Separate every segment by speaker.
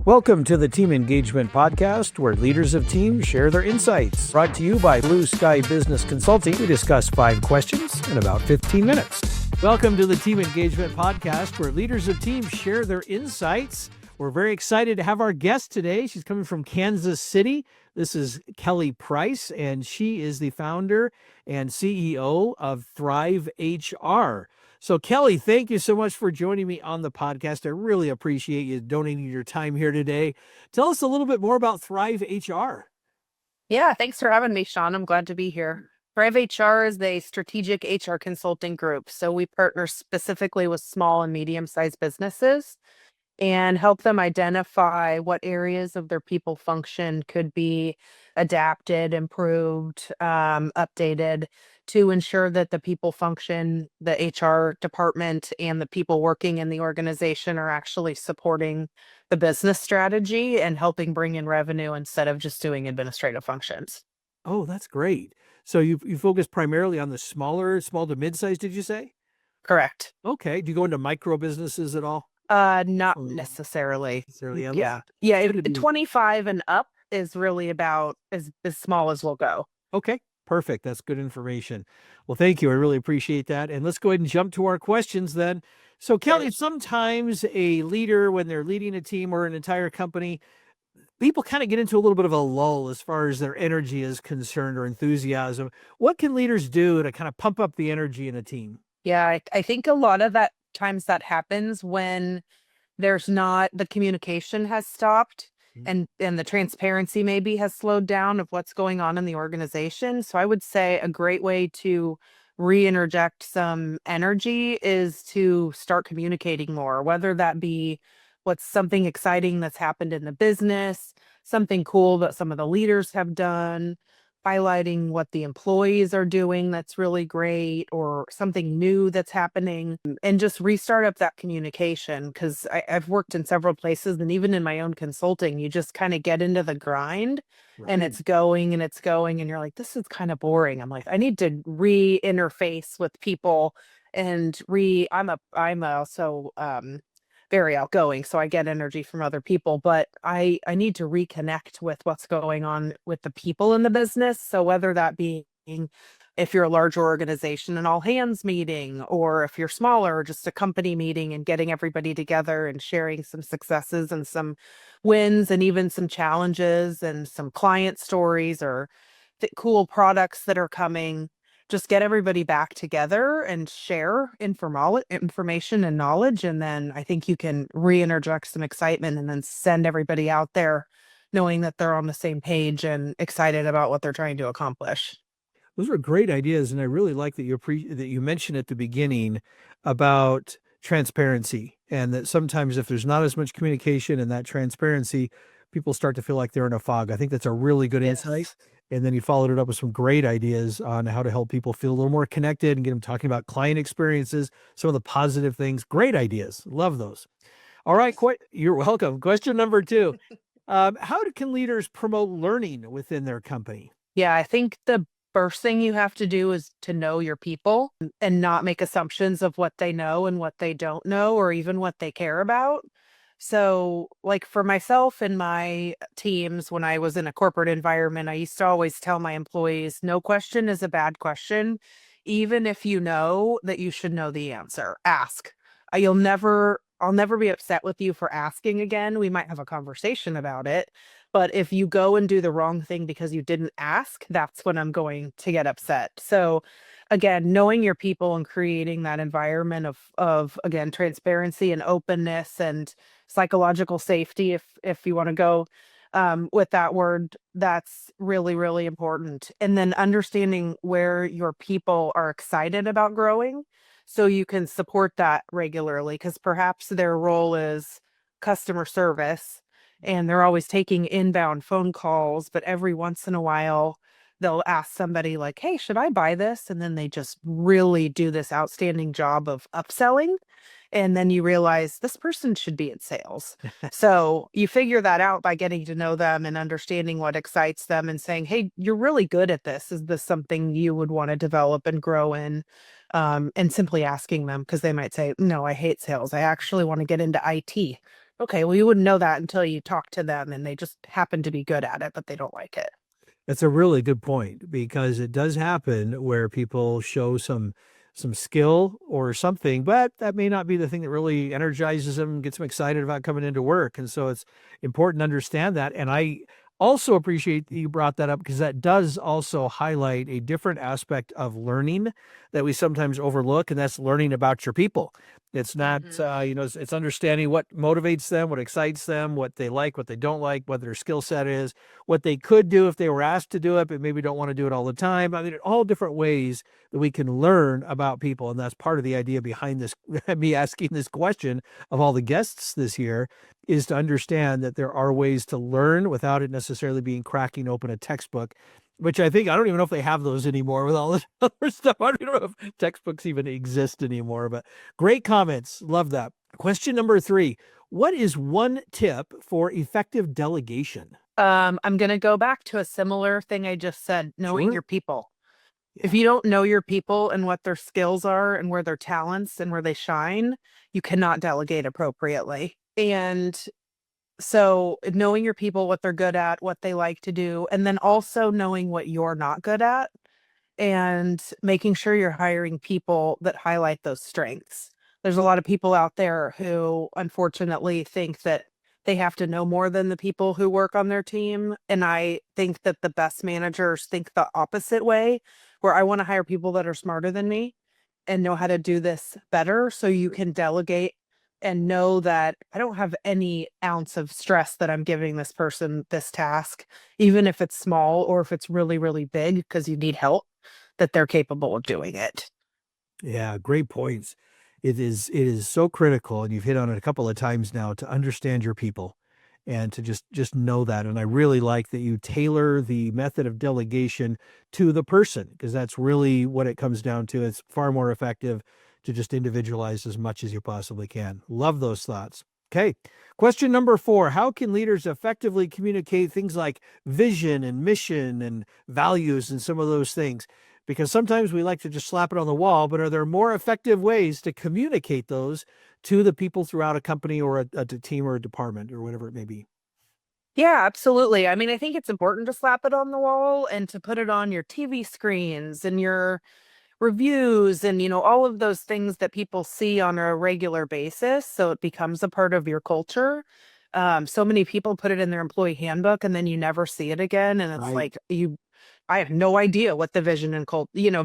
Speaker 1: Welcome to the Team Engagement Podcast, where leaders of teams share their insights. Brought to you by Blue Sky Business Consulting. We discuss 5 questions in about 15 minutes. Welcome to the Team Engagement Podcast, where leaders of teams share their insights. We're very excited to have our guest today. She's coming from Kansas City. This is Kelly Price, and she is the founder and CEO of Thrive.HR. So Kelly, thank you so much for joining me on the podcast. I really appreciate you donating your time here today. Tell us a little bit more about Thrive.HR.
Speaker 2: Yeah, thanks for having me, Sean. I'm glad to be here. Thrive.HR is a strategic HR consulting group. So we partner specifically with small and medium-sized businesses and help them identify what areas of their people function could be adapted, improved, updated to ensure that the people function, the HR department, and the people working in the organization are actually supporting the business strategy and helping bring in revenue instead of just doing administrative functions.
Speaker 1: Oh, that's great. So you focus primarily on the small to mid-size, did you say?
Speaker 2: Correct.
Speaker 1: Okay. Do you go into micro businesses at all?
Speaker 2: Not
Speaker 1: Oh,
Speaker 2: necessarily.
Speaker 1: yeah.
Speaker 2: Yeah. Yeah.
Speaker 1: Good to be-
Speaker 2: 25 and up is really about as small as we'll go.
Speaker 1: Okay, perfect. That's good information. Well, thank you. I really appreciate that. And let's go ahead and jump to our questions then. So, Kelly, sometimes a leader, when they're leading a team or an entire company, people kind of get into a little bit of a lull as far as their energy is concerned or enthusiasm. What can leaders do to kind of pump up the energy in a team?
Speaker 2: Yeah. I think a lot of that times that happens when there's not the communication has stopped and the transparency maybe has slowed down of what's going on in the organization. So I would say a great way to re-interject some energy is to start communicating more, whether that be what's something exciting that's happened in the business, something cool that some of the leaders have done, highlighting what the employees are doing that's really great, or something new that's happening, and just restart up that communication. Because I've worked in several places, and even in my own consulting, you just kind of get into the grind and it's going and it's going, and you're like, this is kind of boring. I'm like, I need to re-interface with people and I'm also very outgoing, so I get energy from other people, but I need to reconnect with what's going on with the people in the business. So whether that being if you're a larger organization, an all hands meeting, or if you're smaller, just a company meeting and getting everybody together and sharing some successes and some wins and even some challenges and some client stories or cool products that are coming. Just get everybody back together and share information and knowledge. And then I think you can re-interject some excitement and then send everybody out there knowing that they're on the same page and excited about what they're trying to accomplish.
Speaker 1: Those were great ideas, and I really like that you mentioned at the beginning about transparency, and that sometimes if there's not as much communication and that transparency, people start to feel like they're in a fog. I think that's a really good insight.
Speaker 2: Yes.
Speaker 1: And then you followed it up with some great ideas on how to help people feel a little more connected and get them talking about client experiences, some of the positive things. Great ideas. Love those. All right, you're welcome. Question number 2. Can leaders promote learning within their company?
Speaker 2: Yeah, I think the first thing you have to do is to know your people and not make assumptions of what they know and what they don't know, or even what they care about. So, like for myself and my teams, when I was in a corporate environment, I used to always tell my employees, no question is a bad question. Even if you know that you should know the answer, ask. I'll never be upset with you for asking again. We might have a conversation about it. But if you go and do the wrong thing because you didn't ask, that's when I'm going to get upset. So again, knowing your people and creating that environment of again, transparency and openness and psychological safety, if you want to go with that word, that's really, really important. And then understanding where your people are excited about growing so you can support that regularly, because perhaps their role is customer service and they're always taking inbound phone calls, but every once in a while they'll ask somebody like, hey, should I buy this? And then they just really do this outstanding job of upselling. And then you realize this person should be in sales. So you figure that out by getting to know them and understanding what excites them and saying, hey, you're really good at this. Is this something you would want to develop and grow in? And simply asking them, because they might say, no, I hate sales. I actually want to get into IT. Okay, well, you wouldn't know that until you talk to them and they just happen to be good at it, but they don't like it.
Speaker 1: That's a really good point because it does happen where people show some skill or something, but that may not be the thing that really energizes them, gets them excited about coming into work. And so it's important to understand that. And I also appreciate that you brought that up because that does also highlight a different aspect of learning that we sometimes overlook, and that's learning about your people. It's not,
Speaker 2: Hmm.
Speaker 1: it's understanding what motivates them, what excites them, what they like, what they don't like, what their skill set is, what they could do if they were asked to do it, but maybe don't want to do it all the time. I mean, all different ways that we can learn about people. And that's part of the idea behind this, me asking this question of all the guests this year, is to understand that there are ways to learn without it necessarily being cracking open a textbook, which I don't even know if they have those anymore with all this other stuff. I don't even know if textbooks even exist anymore, but great comments. Love that. Question number 3. What is one tip for effective delegation?
Speaker 2: I'm going to go back to a similar thing I just said, knowing
Speaker 1: Sure.
Speaker 2: your people. If
Speaker 1: Yeah.
Speaker 2: you don't know your people and what their skills are and where their talents and where they shine, you cannot delegate appropriately. And so knowing your people, what they're good at, what they like to do, and then also knowing what you're not good at and making sure you're hiring people that highlight those strengths. There's a lot of people out there who unfortunately think that they have to know more than the people who work on their team. And I think that the best managers think the opposite way, where I want to hire people that are smarter than me and know how to do this better so you can delegate and know that I don't have any ounce of stress that I'm giving this person this task, even if it's small or if it's really, really big because you need help, that they're capable of doing it.
Speaker 1: Yeah, great points. It is so critical, and you've hit on it a couple of times now, to understand your people and to just know that. And I really like that you tailor the method of delegation to the person, because that's really what it comes down to. It's far more effective to just individualize as much as you possibly can. Love those thoughts. Okay. Question number 4. How can leaders effectively communicate things like vision and mission and values and some of those things? Because sometimes we like to just slap it on the wall, but are there more effective ways to communicate those to the people throughout a company or a team or a department or whatever it may be?
Speaker 2: Yeah, absolutely. I mean, I think it's important to slap it on the wall and to put it on your TV screens and your reviews and, all of those things that people see on a regular basis. So it becomes a part of your culture. So many people put it in their employee handbook and then you never see it again. And it's
Speaker 1: Right.
Speaker 2: like I have no idea what the vision and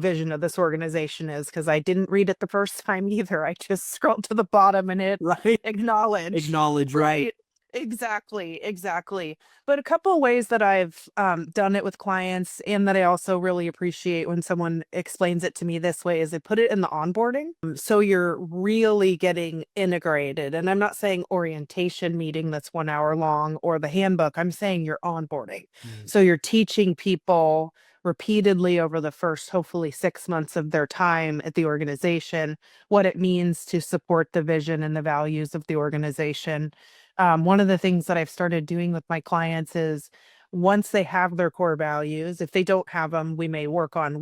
Speaker 2: vision of this organization is because I didn't read it the first time either. I just scrolled to the bottom and hit
Speaker 1: Right.
Speaker 2: acknowledge.
Speaker 1: Acknowledge, right.
Speaker 2: Right. Exactly. Exactly. But a couple of ways that I've done it with clients and that I also really appreciate when someone explains it to me this way is I put it in the onboarding. So you're really getting integrated. And I'm not saying orientation meeting that's 1 hour long or the handbook. I'm saying you're onboarding.
Speaker 1: Mm.
Speaker 2: So you're teaching people repeatedly over the first, hopefully, 6 months of their time at the organization, what it means to support the vision and the values of the organization. One of the things that I've started doing with my clients is once they have their core values, if they don't have them, we may work on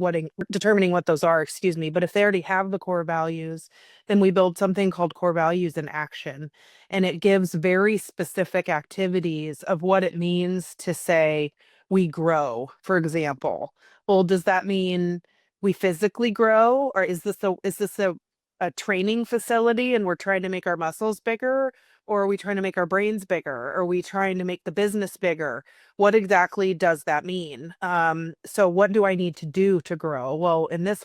Speaker 2: determining what those are, excuse me. But if they already have the core values, then we build something called core values in action. And it gives very specific activities of what it means to say we grow, for example. Well, does that mean we physically grow? Or is this a training facility and we're trying to make our muscles bigger? Or are we trying to make our brains bigger? Are we trying to make the business bigger? What exactly does that mean? So what do I need to do to grow? Well, in this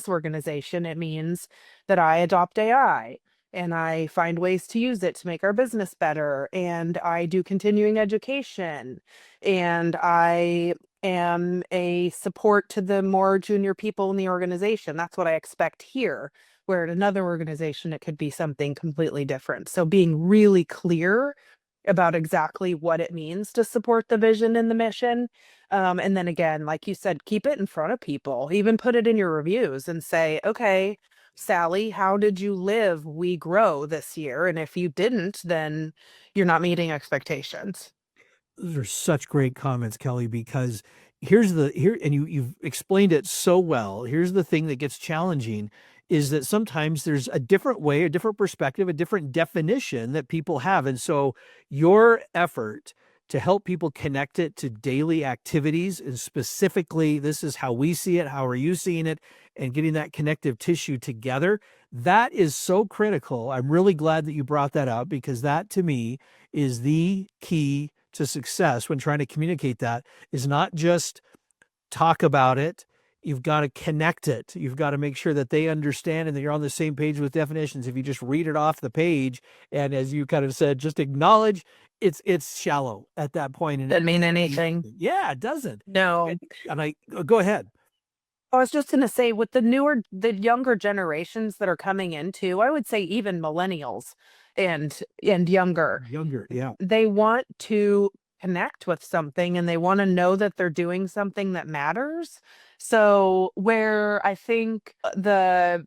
Speaker 2: organization, it means that I adopt AI and I find ways to use it to make our business better. And I do continuing education and I am a support to the more junior people in the organization. That's what I expect here, where at another organization, it could be something completely different. So being really clear about exactly what it means to support the vision and the mission. And then again, like you said, keep it in front of people, even put it in your reviews and say, okay, Sally, how did you live We Grow this year? And if you didn't, then you're not meeting expectations.
Speaker 1: Those are such great comments, Kelly, because and you've explained it so well. Here's the thing that gets challenging is that sometimes there's a different way, a different perspective, a different definition that people have. And so your effort to help people connect it to daily activities, and specifically, this is how we see it, how are you seeing it, and getting that connective tissue together, that is so critical. I'm really glad that you brought that up, because that to me is the key to success when trying to communicate. That is not just talk about it. You've got to connect it. You've got to make sure that they understand and that you're on the same page with definitions. If you just read it off the page, and as you kind of said, just acknowledge, it's shallow at that point. And
Speaker 2: Doesn't mean anything.
Speaker 1: yeah, it doesn't.
Speaker 2: No.
Speaker 1: And I go ahead.
Speaker 2: I was just going to say, with the younger generations that are coming into, I would say even millennials and younger,
Speaker 1: Yeah.
Speaker 2: they want to connect with something and they want to know that they're doing something that matters. So where I think the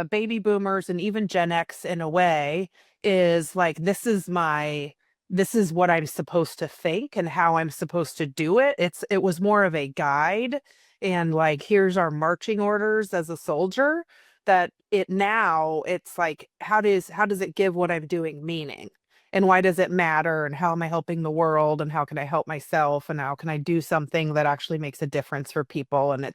Speaker 2: baby boomers and even Gen X in a way is like, this is what I'm supposed to think and how I'm supposed to do it. It was more of a guide, and like, here's our marching orders as a soldier. That it's like, how does it give what I'm doing meaning? And why does it matter? And how am I helping the world? And how can I help myself? And how can I do something that actually makes a difference for people? And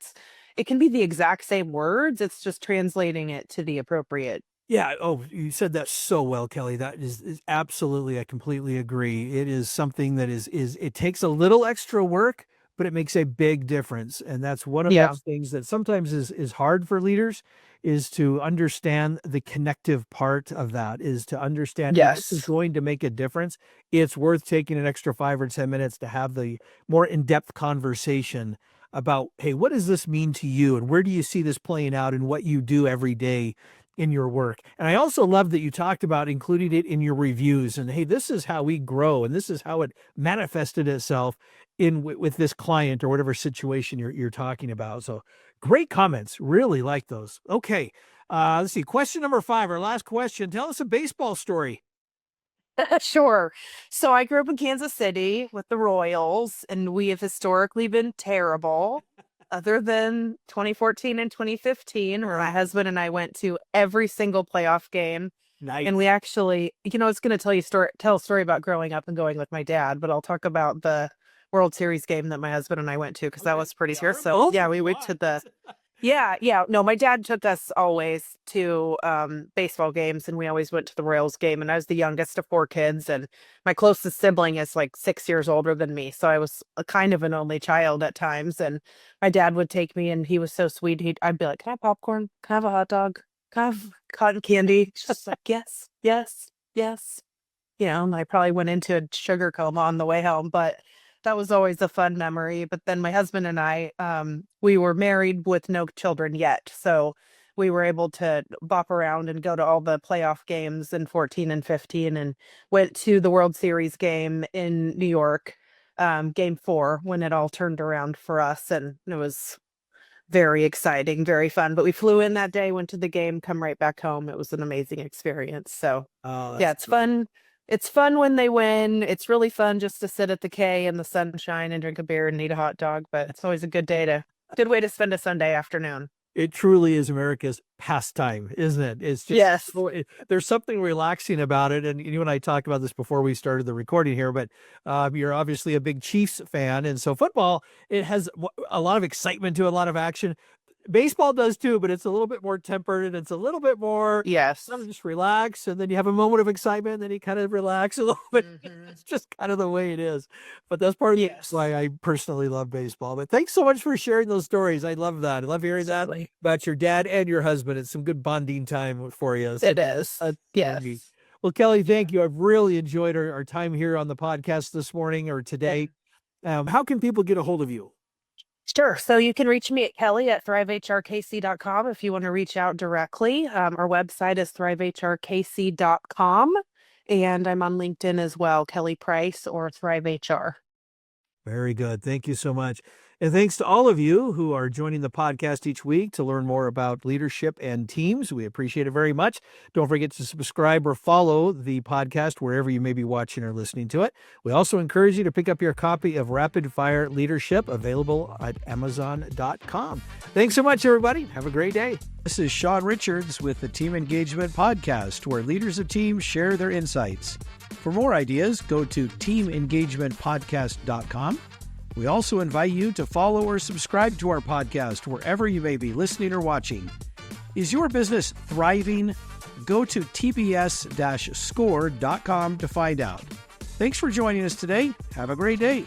Speaker 2: it can be the exact same words. It's just translating it to the appropriate.
Speaker 1: Yeah. Oh, you said that so well, Kelly. That is absolutely, I completely agree. It is something that it takes a little extra work, but it makes a big difference. And that's one of
Speaker 2: Yeah.
Speaker 1: those things that sometimes is hard for leaders, is to understand the connective part of that, is to understand if this is
Speaker 2: Yes.
Speaker 1: going to make a difference. It's worth taking an extra 5 or 10 minutes to have the more in-depth conversation about, hey, what does this mean to you? And where do you see this playing out in what you do every day in your work? And I also love that you talked about including it in your reviews, and hey, this is how we grow, and this is how it manifested itself with this client or whatever situation you're talking about. So great comments. Really like those. Okay. Let's see. Question number 5, our last question. Tell us a baseball story.
Speaker 2: Sure. So I grew up in Kansas City with the Royals, and we have historically been terrible, other than 2014 and 2015, where my husband and I went to every single playoff game.
Speaker 1: Nice.
Speaker 2: And we actually, it's going to tell a story about growing up and going with my dad, but I'll talk about the World Series game that my husband and I went to, because that was pretty serious. So yeah, we went to the yeah. No, my dad took us always to baseball games, and we always went to the Royals game. And I was the youngest of 4 kids, and my closest sibling is like 6 years older than me. So I was a kind of an only child at times. And my dad would take me, and he was so sweet. I'd be like, "Can I have popcorn? Can I have a hot dog? Can I have cotton candy?" He's just like, "Yes, yes, yes." And I probably went into a sugar coma on the way home, but that was always a fun memory. But then my husband and I, we were married with no children yet. So we were able to bop around and go to all the playoff games in 14 and 15, and went to the World Series game in New York, game 4, when it all turned around for us. And it was very exciting, very fun. But we flew in that day, went to the game, come right back home. It was an amazing experience. So yeah, it's fun. It's fun when they win. It's really fun just to sit at the K in the sunshine and drink a beer and eat a hot dog. But it's always a good way to spend a Sunday afternoon.
Speaker 1: It truly is America's pastime, isn't it? It's just,
Speaker 2: yes.
Speaker 1: There's something relaxing about it. And you and I talked about this before we started the recording here, but you're obviously a big Chiefs fan. And so football, it has a lot of excitement to it, a lot of action. Baseball does too, but it's a little bit more tempered, and it's a little bit more,
Speaker 2: yes,
Speaker 1: kind of just relax, and then you have a moment of excitement, and then you kind of relax a little bit. It's just kind of the way it is. But that's part of why I personally love baseball. But thanks so much for sharing those stories. I love that. I love hearing that about your dad and your husband. It's some good bonding time for you.
Speaker 2: So, it is. Yes.
Speaker 1: Well, Kelly, thank you. I've really enjoyed our time here on the podcast this morning or today. How can people get a hold of you?
Speaker 2: Sure. So you can reach me at Kelly@thrive.hrkc.com if you want to reach out directly. Our website is thrive.hrkc.com, and I'm on LinkedIn as well, Kelly Price or Thrive HR.
Speaker 1: Very good. Thank you so much. And thanks to all of you who are joining the podcast each week to learn more about leadership and teams. We appreciate it very much. Don't forget to subscribe or follow the podcast wherever you may be watching or listening to it. We also encourage you to pick up your copy of Rapid Fire Leadership, available at Amazon.com. Thanks so much, everybody. Have a great day. This is Sean Richards with the Team Engagement Podcast, where leaders of teams share their insights. For more ideas, go to teamengagementpodcast.com. We also invite you to follow or subscribe to our podcast wherever you may be listening or watching. Is your business thriving? Go to tbs-score.com to find out. Thanks for joining us today. Have a great day.